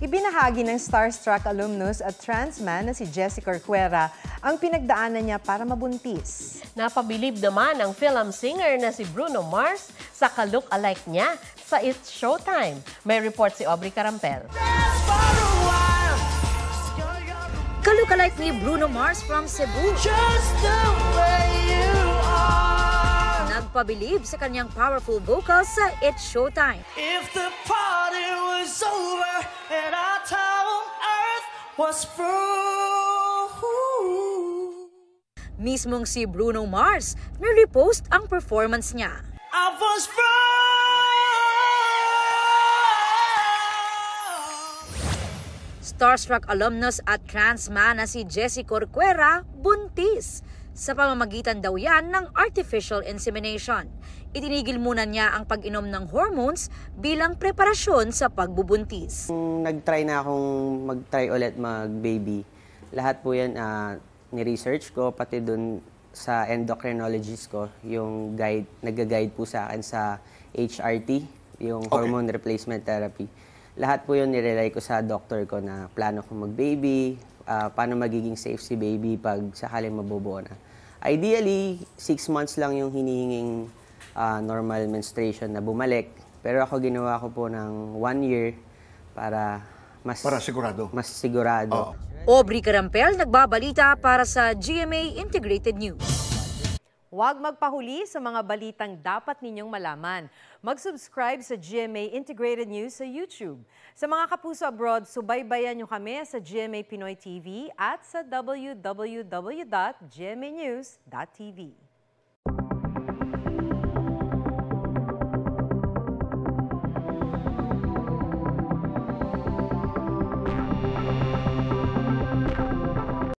Ibinahagi ng Starstruck alumnus at trans man na si Jessie Corcuera ang pinagdaanan niya para mabuntis. Napabilib naman ang film singer na si Bruno Mars sa ka-look-alike niya sa It's Showtime. May report si Aubrey Carampel. Ka-look-alike ni Bruno Mars from Cebu. Nagpabilib sa kanyang powerful vocals sa It's Showtime. If the party was over and our town earth was through. Mismong si Bruno Mars na repost ang performance niya. I was through. Starstruck alumnus at trans man na si Jessie Corcuera buntis. Sa pamamagitan daw yan ng artificial insemination. Itinigil muna niya ang pag-inom ng hormones bilang preparasyon sa pagbubuntis. Nag-try na akong mag-try ulit mag-baby. Lahat po yan ni-research ko, pati dun sa endocrinologist ko, yung guide, nag-guide po sa akin sa HRT, yung hormone replacement therapy. Lahat po yun nirelay ko sa doctor ko na plano kong mag-baby, paano magiging safe si baby pag sakaling mabubuo na. Ideally, 6 months lang yung hinihinging normal menstruation na bumalik. Pero ako ginawa ko po ng 1 year para sigurado. Mas sigurado. Aubrey Carampel, nagbabalita para sa GMA Integrated News. Huwag magpahuli sa mga balitang dapat ninyong malaman. Mag-subscribe sa GMA Integrated News sa YouTube. Sa mga kapuso abroad, subaybayan nyo kami sa GMA Pinoy TV at sa www.gmanews.tv.